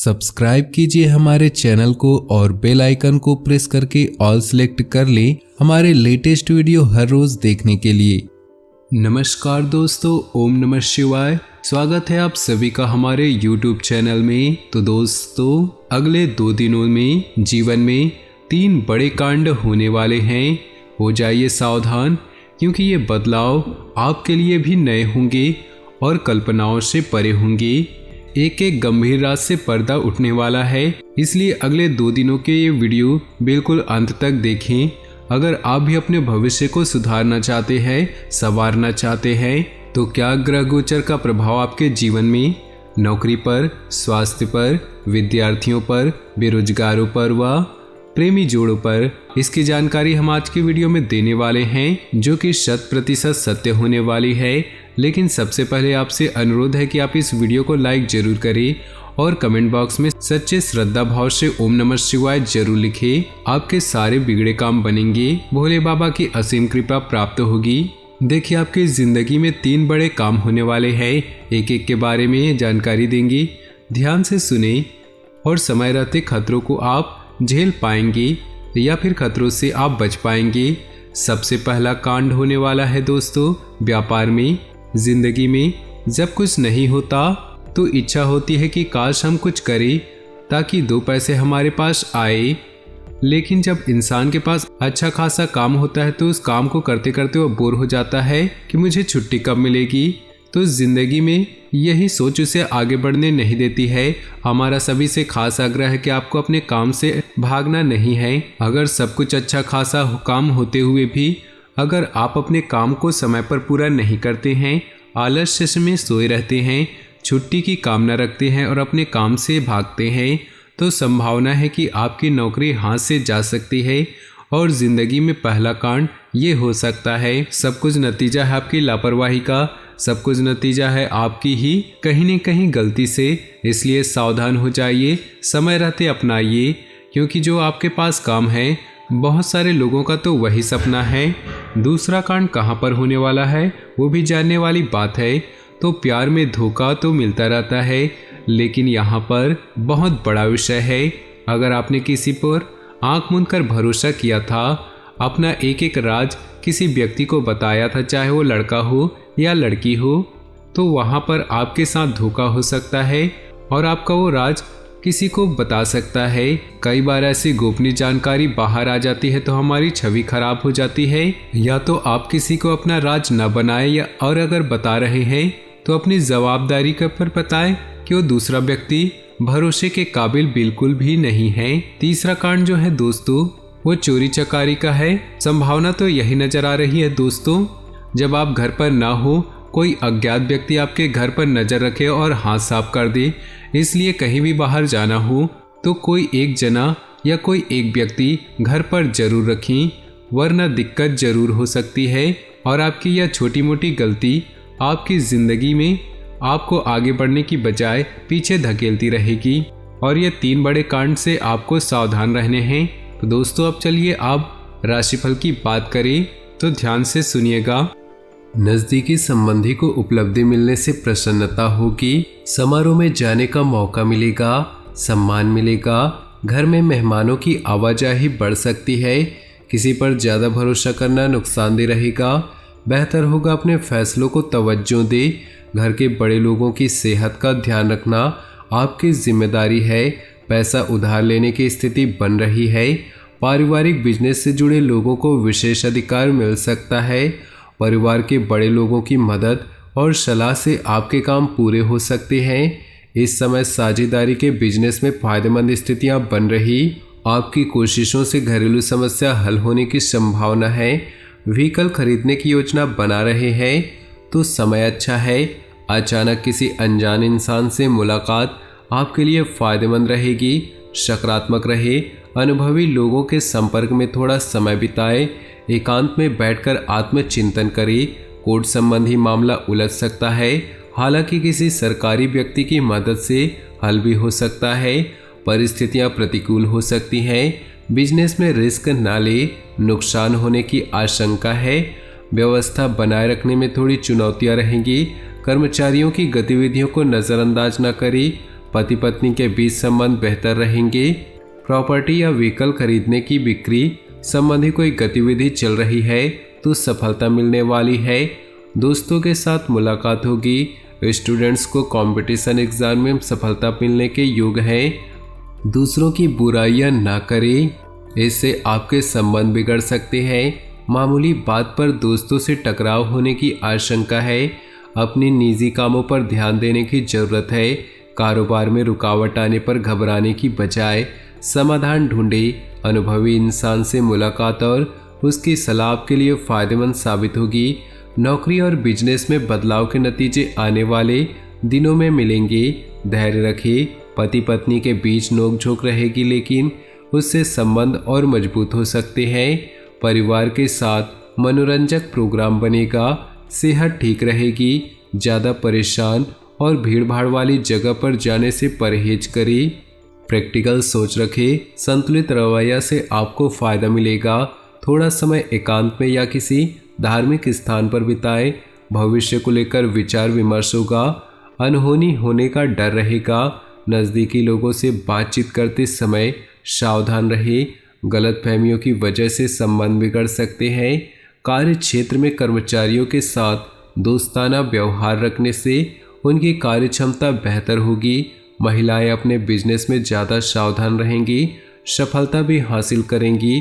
Subscribe कीजिए हमारे channel को और बेल आइकन को प्रेस करके ऑल सेलेक्ट कर लें हमारे लेटेस्ट वीडियो हर रोज देखने के लिए। नमस्कार दोस्तों, ओम नमः शिवाय। स्वागत है आप सभी का हमारे YouTube चैनल में। तो दोस्तों, अगले 2 दिनों में जीवन में 3 बड़े कांड होने वाले हैं। हो जाइए सावधान, क्योंकि ये बदलाव आपके लिए भी नए होंगे और कल्पनाओं से परे होंगे। एक एक गंभीर राज से पर्दा उठने वाला है, इसलिए अगले 2 दिनों के ये वीडियो बिल्कुल अंत तक देखें। अगर आप भी अपने भविष्य को सुधारना चाहते हैं, संवारना चाहते हैं, तो क्या ग्रह गोचर का प्रभाव आपके जीवन में, नौकरी पर, स्वास्थ्य पर, विद्यार्थियों पर, बेरोजगारों पर व प्रेमी जोड़ों पर, इसकी जानकारी हम आज की वीडियो में देने वाले हैं, जो कि 100% सत्य होने वाली है। लेकिन सबसे पहले आपसे अनुरोध है कि आप इस वीडियो को लाइक जरूर करें और कमेंट बॉक्स में सच्चे श्रद्धा भाव से ओम नमः शिवाय जरूर लिखें। आपके सारे बिगड़े काम बनेंगे, भोले बाबा की असीम कृपा प्राप्त होगी। देखिए, आपकी जिंदगी में 3 बड़े काम होने वाले हैं। एक एक के बारे में जानकारी देंगे, ध्यान से सुने और समय रहते खतरों को आप झेल पाएंगे या फिर खतरों से आप बच पाएंगे। सबसे पहला कांड होने वाला है दोस्तों, व्यापार में। जिंदगी में जब कुछ नहीं होता तो इच्छा होती है कि काश हम कुछ करें ताकि 2 पैसे हमारे पास आए। लेकिन जब इंसान के पास अच्छा खासा काम होता है तो उस काम को करते करते वो बोर हो जाता है कि मुझे छुट्टी कब मिलेगी। तो जिंदगी में यही सोच उसे आगे बढ़ने नहीं देती है। हमारा सभी से खास आग्रह है कि आपको अपने काम से भागना नहीं है। अगर सब कुछ अच्छा खासा काम होते हुए भी अगर आप अपने काम को समय पर पूरा नहीं करते हैं, आलस्य में सोए रहते हैं, छुट्टी की कामना रखते हैं और अपने काम से भागते हैं, तो संभावना है कि आपकी नौकरी हाथ से जा सकती है और ज़िंदगी में पहला कांड ये हो सकता है। सब कुछ नतीजा है आपकी लापरवाही का, सब कुछ नतीजा है आपकी ही कहीं न कहीं गलती से। इसलिए सावधान हो जाइए, समय रहते अपनाइए, क्योंकि जो आपके पास काम है बहुत सारे लोगों का तो वही सपना है। दूसरा कांड कहाँ पर होने वाला है वो भी जानने वाली बात है। तो प्यार में धोखा तो मिलता रहता है, लेकिन यहाँ पर बहुत बड़ा विषय है। अगर आपने किसी पर आंख मूंद कर भरोसा किया था, अपना एक एक राज किसी व्यक्ति को बताया था, चाहे वो लड़का हो या लड़की हो, तो वहाँ पर आपके साथ धोखा हो सकता है और आपका वो राज किसी को बता सकता है। कई बार ऐसी गोपनीय जानकारी बाहर आ जाती है तो हमारी छवि खराब हो जाती है। या तो आप किसी को अपना राज न बनाए, या और अगर बता रहे हैं तो अपनी जवाबदारी के पर बताएं कि वो दूसरा व्यक्ति भरोसे के काबिल बिल्कुल भी नहीं है। तीसरा कांड जो है दोस्तों, वो चोरी चकारी का है। संभावना तो यही नजर आ रही है दोस्तों, जब आप घर पर ना हो, कोई अज्ञात व्यक्ति आपके घर पर नजर रखे और हाथ साफ कर दे। इसलिए कहीं भी बाहर जाना हो तो कोई एक जना या कोई एक व्यक्ति घर पर जरूर रखें, वरना दिक्कत जरूर हो सकती है और आपकी यह छोटी मोटी गलती आपकी ज़िंदगी में आपको आगे बढ़ने की बजाय पीछे धकेलती रहेगी। और ये 3 बड़े कांड से आपको सावधान रहने हैं। तो दोस्तों, अब चलिए आप राशिफल की बात करें, तो ध्यान से सुनिएगा। नज़दीकी संबंधी को उपलब्धि मिलने से प्रसन्नता होगी, समारोह में जाने का मौका मिलेगा, सम्मान मिलेगा, घर में मेहमानों की आवाजाही बढ़ सकती है, किसी पर ज़्यादा भरोसा करना नुकसानदेह रहेगा, बेहतर होगा अपने फैसलों को तवज्जो दे, घर के बड़े लोगों की सेहत का ध्यान रखना आपकी जिम्मेदारी है, पैसा उधार लेने की स्थिति बन रही है, पारिवारिक बिजनेस से जुड़े लोगों को विशेष अधिकार मिल सकता है, परिवार के बड़े लोगों की मदद और सलाह से आपके काम पूरे हो सकते हैं। इस समय साझेदारी के बिजनेस में फायदेमंद स्थितियां बन रही, आपकी कोशिशों से घरेलू समस्या हल होने की संभावना है। व्हीकल खरीदने की योजना बना रहे हैं तो समय अच्छा है। अचानक किसी अनजान इंसान से मुलाकात आपके लिए फायदेमंद रहेगी। सकारात्मक रहे, अनुभवी लोगों के संपर्क में थोड़ा समय बिताए, एकांत में बैठकर आत्मचिंतन करें। कोर्ट संबंधी मामला उलझ सकता है, हालांकि किसी सरकारी व्यक्ति की मदद से हल भी हो सकता है। परिस्थितियां प्रतिकूल हो सकती हैं, बिजनेस में रिस्क न ले, नुकसान होने की आशंका है। व्यवस्था बनाए रखने में थोड़ी चुनौतियां रहेंगी। कर्मचारियों की गतिविधियों को नज़रअंदाज न करें, पति पत्नी के बीच संबंध बेहतर रहेंगे। प्रॉपर्टी या व्हीकल खरीदने की बिक्री संबंधी कोई गतिविधि चल रही है तो सफलता मिलने वाली है। दोस्तों के साथ मुलाकात होगी। स्टूडेंट्स को कंपटीशन एग्जाम में सफलता मिलने के योग है। दूसरों की बुराइयां ना करें, इससे आपके संबंध बिगड़ सकते हैं। मामूली बात पर दोस्तों से टकराव होने की आशंका है। अपनी निजी कामों पर ध्यान देने की जरूरत है। कारोबार में रुकावट आने पर घबराने की बजाय समाधान ढूंढें। अनुभवी इंसान से मुलाकात और उसकी सलाह आपके लिए फायदेमंद साबित होगी। नौकरी और बिजनेस में बदलाव के नतीजे आने वाले दिनों में मिलेंगे। धैर्य रखें। पति पत्नी के बीच नोकझोंक रहेगी, लेकिन उससे संबंध और मजबूत हो सकते हैं। परिवार के साथ मनोरंजक प्रोग्राम बनेगा। सेहत ठीक रहेगी। ज़्यादा परेशान और भीड़भाड़ वाली जगह पर जाने से परहेज करें। प्रैक्टिकल सोच रखें। संतुलित रवैया से आपको फायदा मिलेगा। थोड़ा समय एकांत में या किसी धार्मिक स्थान पर बिताएं। भविष्य को लेकर विचार विमर्श होगा। अनहोनी होने का डर रहेगा। नज़दीकी लोगों से बातचीत करते समय सावधान रहे। गलतफहमियों की वजह से संबंध बिगड़ सकते हैं। कार्य क्षेत्र में कर्मचारियों के साथ दोस्ताना व्यवहार रखने से उनकी कार्य क्षमता बेहतर होगी। महिलाएं अपने बिजनेस में ज़्यादा सावधान रहेंगी। सफलता भी हासिल करेंगी।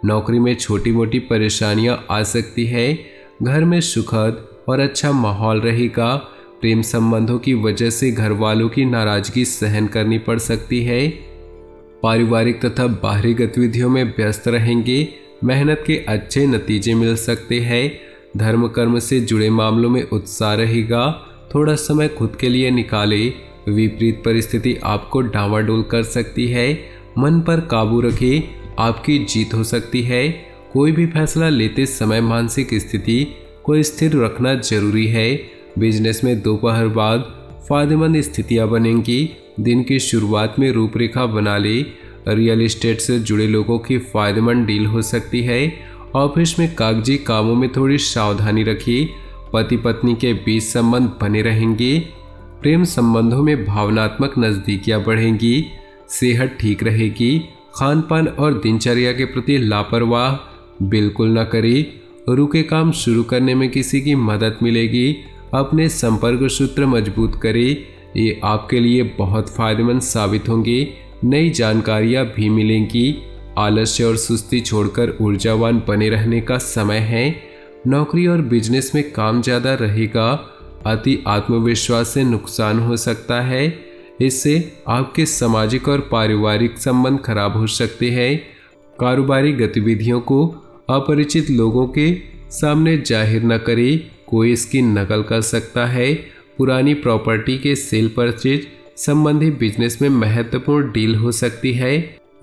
नौकरी में छोटी मोटी परेशानियां आ सकती है। घर में सुखद और अच्छा माहौल रहेगा। प्रेम संबंधों की वजह से घर वालों की नाराजगी सहन करनी पड़ सकती है। पारिवारिक तथा बाहरी गतिविधियों में व्यस्त रहेंगे। मेहनत के अच्छे नतीजे मिल सकते हैं। धर्म कर्म से जुड़े मामलों में उत्साह रहेगा। थोड़ा समय खुद के लिए निकालें। विपरीत परिस्थिति आपको डांवाडोल कर सकती है। मन पर काबू रखें, आपकी जीत हो सकती है। कोई भी फैसला लेते समय मानसिक स्थिति को स्थिर रखना जरूरी है। बिजनेस में दोपहर बाद फायदेमंद स्थितियां बनेंगी। दिन की शुरुआत में रूपरेखा बना ले। रियल एस्टेट से जुड़े लोगों की फायदेमंद डील हो सकती है। ऑफिस में कागजी कामों में थोड़ी सावधानी रखिए। पति पत्नी के बीच संबंध बने रहेंगे। प्रेम संबंधों में भावनात्मक नज़दीकियां बढ़ेंगी। सेहत ठीक रहेगी। खान पान और दिनचर्या के प्रति लापरवाह बिल्कुल न करें। रुके काम शुरू करने में किसी की मदद मिलेगी। अपने संपर्क सूत्र मजबूत करें, ये आपके लिए बहुत फायदेमंद साबित होंगे। नई जानकारियाँ भी मिलेंगी। आलस्य और सुस्ती छोड़कर ऊर्जावान बने रहने का समय है। नौकरी और बिजनेस में काम ज़्यादा रहेगा। अति आत्मविश्वास से नुकसान हो सकता है। इससे आपके सामाजिक और पारिवारिक संबंध खराब हो सकते हैं। कारोबारी गतिविधियों को अपरिचित लोगों के सामने जाहिर न करें, कोई इसकी नकल कर सकता है। पुरानी प्रॉपर्टी के सेल परचेज संबंधी बिजनेस में महत्वपूर्ण डील हो सकती है।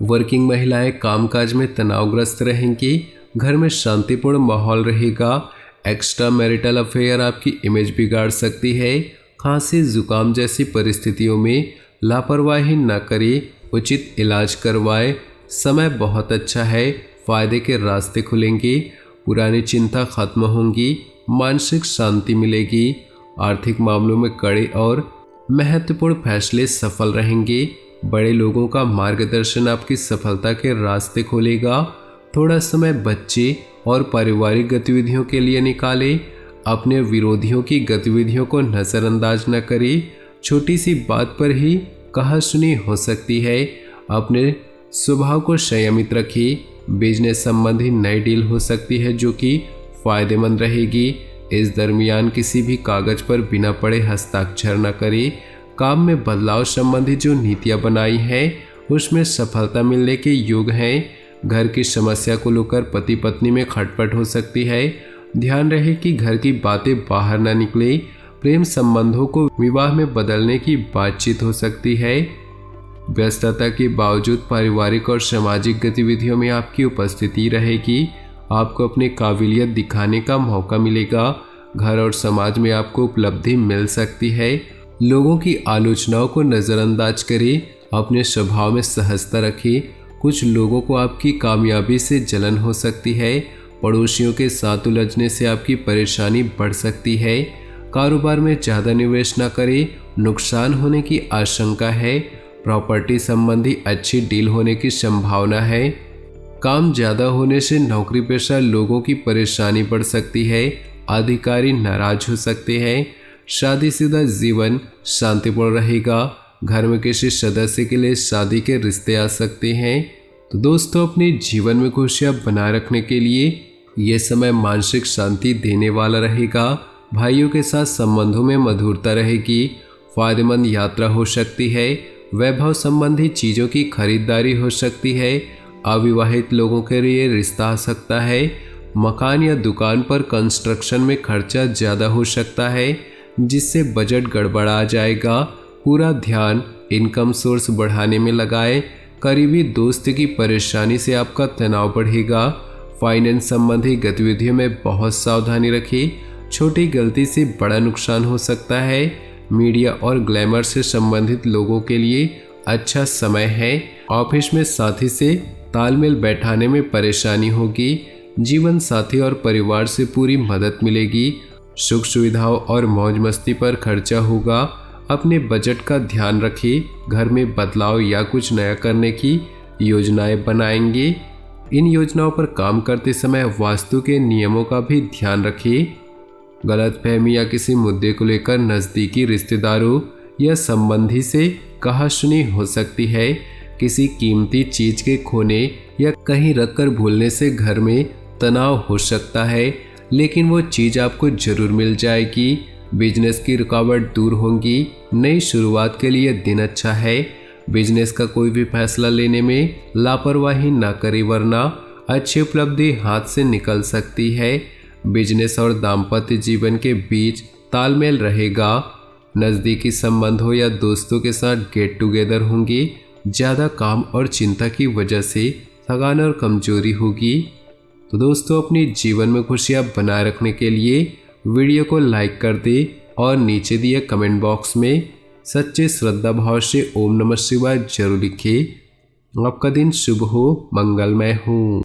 वर्किंग महिलाएं कामकाज में तनावग्रस्त रहेंगी। घर में शांतिपूर्ण माहौल रहेगा। एक्स्ट्रा मैरिटल अफेयर आपकी इमेज बिगाड़ सकती है। खांसी जुकाम जैसी परिस्थितियों में लापरवाही न करें, उचित इलाज करवाएं। समय बहुत अच्छा है। फायदे के रास्ते खुलेंगे। पुरानी चिंता खत्म होंगी। मानसिक शांति मिलेगी। आर्थिक मामलों में कड़े और महत्वपूर्ण फैसले सफल रहेंगे। बड़े लोगों का मार्गदर्शन आपकी सफलता के रास्ते खोलेगा। थोड़ा समय बच्चे और पारिवारिक गतिविधियों के लिए निकालें। अपने विरोधियों की गतिविधियों को नज़रअंदाज न करें। छोटी सी बात पर ही कहासुनी हो सकती है। अपने स्वभाव को संयमित रखिए। बिजनेस संबंधी नई डील हो सकती है जो कि फायदेमंद रहेगी। इस दरमियान किसी भी कागज पर बिना पढ़े हस्ताक्षर न करें। काम में बदलाव संबंधी जो नीतियां बनाई हैं उसमें सफलता मिलने के योग हैं। घर की समस्या को लेकर पति पत्नी में खटपट हो सकती है। ध्यान रहे कि घर की बातें बाहर न निकले। प्रेम संबंधों को विवाह में बदलने की बातचीत हो सकती है। व्यस्तता के बावजूद पारिवारिक और सामाजिक गतिविधियों में आपकी उपस्थिति रहेगी। आपको अपनी काबिलियत दिखाने का मौका मिलेगा। घर और समाज में आपको उपलब्धि मिल सकती है। लोगों की आलोचनाओं को नज़रअंदाज करें। अपने स्वभाव में सहजता रखें। कुछ लोगों को आपकी कामयाबी से जलन हो सकती है। पड़ोसियों के साथ उलझने से आपकी परेशानी बढ़ सकती है। कारोबार में ज़्यादा निवेश न करें। नुकसान होने की आशंका है। प्रॉपर्टी संबंधी अच्छी डील होने की संभावना है। काम ज़्यादा होने से नौकरी पेशा लोगों की परेशानी बढ़ सकती है। अधिकारी नाराज हो सकते हैं। शादीशुदा जीवन शांतिपूर्ण रहेगा। घर में किसी सदस्य के लिए शादी के रिश्ते आ सकते हैं। तो दोस्तों, अपने जीवन में खुशियां बनाए रखने के लिए ये समय मानसिक शांति देने वाला रहेगा। भाइयों के साथ संबंधों में मधुरता रहेगी। फायदेमंद यात्रा हो सकती है। वैभव संबंधी चीज़ों की खरीदारी हो सकती है। अविवाहित लोगों के लिए रिश्ता आ सकता है। मकान या दुकान पर कंस्ट्रक्शन में खर्चा ज़्यादा हो सकता है, जिससे बजट गड़बड़ा जाएगा। पूरा ध्यान इनकम सोर्स बढ़ाने में लगाएं। करीबी दोस्त की परेशानी से आपका तनाव बढ़ेगा। फाइनेंस संबंधी गतिविधियों में बहुत सावधानी रखें। छोटी गलती से बड़ा नुकसान हो सकता है। मीडिया और ग्लैमर से संबंधित लोगों के लिए अच्छा समय है। ऑफिस में साथी से तालमेल बैठाने में परेशानी होगी। जीवन साथी और परिवार से पूरी मदद मिलेगी। सुख सुविधाओं और मौज मस्ती पर खर्चा होगा। अपने बजट का ध्यान रखें। घर में बदलाव या कुछ नया करने की योजनाएं बनाएंगे। इन योजनाओं पर काम करते समय वास्तु के नियमों का भी ध्यान रखें। गलतफहमी या किसी मुद्दे को लेकर नज़दीकी रिश्तेदारों या संबंधी से कहासुनी हो सकती है। किसी कीमती चीज़ के खोने या कहीं रखकर भूलने से घर में तनाव हो सकता है, लेकिन वो चीज़ आपको जरूर मिल जाएगी। बिजनेस की रुकावट दूर होंगी। नई शुरुआत के लिए दिन अच्छा है। बिजनेस का कोई भी फैसला लेने में लापरवाही ना करें, वरना अच्छी उपलब्धि हाथ से निकल सकती है। बिजनेस और दाम्पत्य जीवन के बीच तालमेल रहेगा। नज़दीकी संबंधों या दोस्तों के साथ गेट टुगेदर होंगे। ज़्यादा काम और चिंता की वजह से थकान और कमजोरी होगी। तो दोस्तों, अपने जीवन में खुशियाँ बनाए रखने के लिए वीडियो को लाइक कर दें और नीचे दिए कमेंट बॉक्स में सच्चे श्रद्धा भाव से ओम नमः शिवाय जरूर लिखें। आपका दिन शुभ हो, मंगलमय हो।